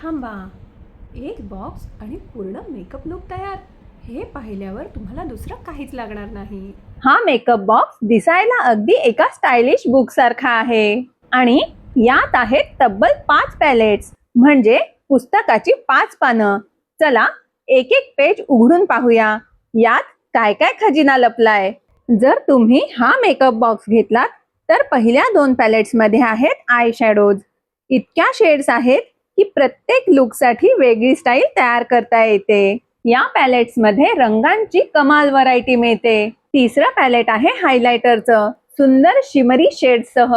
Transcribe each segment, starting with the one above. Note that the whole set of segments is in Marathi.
थांबा, एक बॉक्स आणि पूर्ण मेकअप लुक तयार. हे पाहिल्यावर तुम्हाला दुसरं काहीच लागणार नाही. हा मेकअप बॉक्स दिसायला अगदी एका स्टायलिश बुक सारखा आहे आणि यात आहेत तब्बल 5 पॅलेट्स, म्हणजे पुस्तकाची 5 पानं. चला एक एक पेज उघडून पाहूया, यात काय काय खजिना लपलाय. जर तुम्ही हा मेकअप बॉक्स घेतलात तर पहिल्या 2 पॅलेट्स मध्ये आहेत आय शॅडोज. इतक्या शेड्स आहेत की प्रत्येक लुकसाठी वेगळी स्टाईल तयार करता येते. या पॅलेट्स मध्ये रंगांची कमाल व्हरायटी मिळते. तिसरं पॅलेट आहे हायलायटरचं, सुंदर शिमरी शेड्ससह.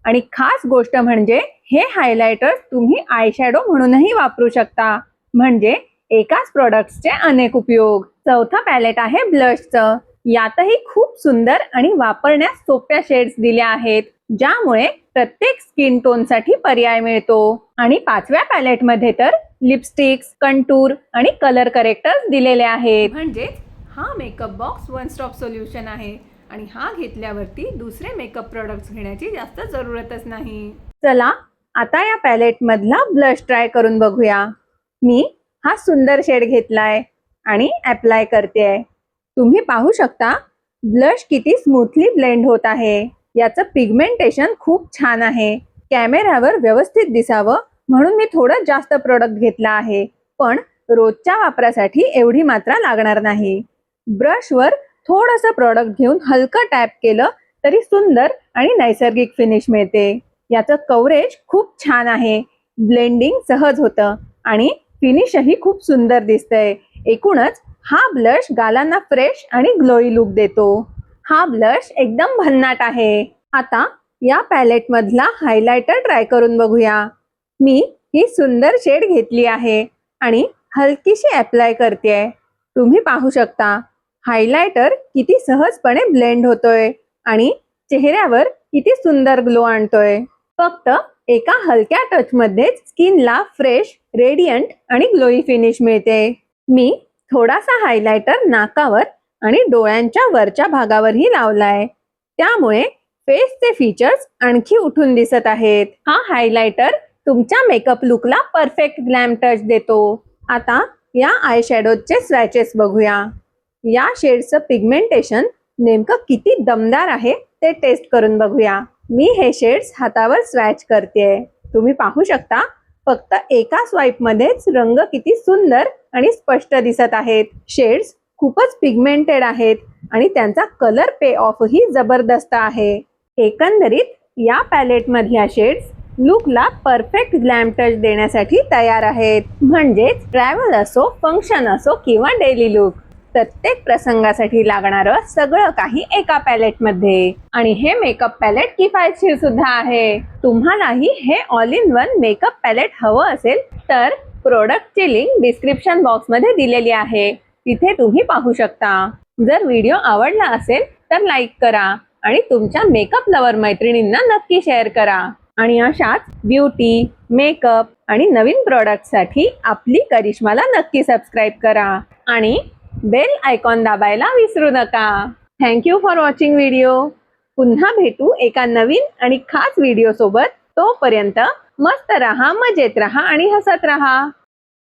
आणि खास गोष्ट म्हणजे हे हायलायटर्स तुम्ही आय शॅडो म्हणूनही वापरू शकता, म्हणजे एकाच प्रोडक्ट्सचे अनेक उपयोग. चौथा पॅलेट आहे ब्लशचं. यातही खूप सुंदर आणि वापरण्यास सोप्या शेड्स दिल्या आहेत, ज्यामुळे प्रत्येक स्किन टोन साठी पर्याय मिळतो. आणि 5व्या पॅलेट मध्ये तर लिपस्टिक्स, कंटूर आणि कलर करेक्टर्स दिलेले आहेत. म्हणजेच हा makeup box one stop solution आहे आणि हा घेतल्यावरती दुसरे मेकअप प्रोडक्ट्स घेण्याची जास्त जरूरतच नाही. चला आता या पॅलेट मधला ब्लश ट्राय करून बघूया. मी हा सुंदर शेड घेतलाय आणि अप्लाय करते. तुम्ही पाहू शकता ब्लश किती स्मूथली ब्लेंड होत आहे. याचं पिगमेंटेशन खूप छान आहे. कॅमेऱ्यावर व्यवस्थित दिसावं म्हणून मी थोडं जास्त प्रोडक्ट घेतला आहे, पण रोजच्या वापरासाठी एवढी मात्रा लागणार नाही. ब्रशवर थोडंसं प्रोडक्ट घेऊन हलकं टॅप केलं तरी सुंदर आणि नैसर्गिक फिनिश मिळते. याचं कव्हरेज खूप छान आहे, ब्लेंडिंग सहज होतं आणि फिनिशही खूप सुंदर दिसतंय. एकूणच हा ब्लश गालांना फ्रेश आणि ग्लोई लुक देतो. हा ब्लश एकदम भन्नाट आहे. आता या पॅलेट मधला हायलायटर ट्राय करून बघूया. मी ही सुंदर शेड घेतली आहे आणि हलकीशी अप्लाय करते. तुम्ही पाहू शकता हायलायटर किती सहजपणे ब्लेंड होतोय आणि चेहऱ्यावर किती सुंदर ग्लो आणतोय. फक्त एका हलक्या टच मध्येच स्किनला फ्रेश, रेडियंट आणि ग्लोई फिनिश मिळते. मी थोडासा हायलायटर नाकावर आणि डोळ्यांच्या वरच्या भागावरही लावलाय, त्यामुळे फेसचे फीचर्स आणखी उठून दिसत आहेत. हा हायलायटर तुमच्या makeup Lukla perfect glam touch देतो. आता या आय शॅडोजचे स्वॅचेस बघूया. या शेडचं पिगमेंटेशन नेमकं किती दमदार आहे ते टेस्ट करून बघूया. मी हे शेड्स हातावर स्वॅच करते. तुम्ही पाहू शकता फक्त एका स्वाईप मध्येच रंग किती सुंदर आणि स्पष्ट दिसत आहेत. शेड्स खूपच पिगमेंटेड आहेत आणि त्यांचा कलर पे ऑफही जबरदस्त आहे. एकंदरीत या पॅलेट मधल्या shades Lukla perfect glam touch देण्यासाठी तयार आहेत. म्हणजेच ट्रॅव्हल असो, फंक्शन असो किंवा डेली लुक, प्रत्येक प्रसंगासाठी लागणारं सगळं काही एका पॅलेट मध्ये. आणि हे मेकअप पॅलेट किफायतशीर सुद्धा आहे. तुम्हालाही हे all in one makeup palette हवं असेल तर प्रोडक्टची लिंक डिस्क्रिप्शन बॉक्स मध्ये दिलेली आहे, तिथे तुम्ही पाहू शकता. जर व्हिडिओ आवडला असेल तर लाईक करा आणि तुमच्या मेकअप लवर मैत्रिणींना नक्की शेअर करा. आणि अशाच ब्युटी, मेकअप आणि नवीन प्रोडक्टसाठी आपली करिश्माला नक्की सबस्क्राईब करा आणि बेल आयकॉन दाबायला विसरू नका. Thank you for watching video. पुन्हा भेटू एका नवीन आणि खास व्हिडिओ सोबत. तोपर्यंत मस्त रहा, मजेत रहा आणि हसत रहा.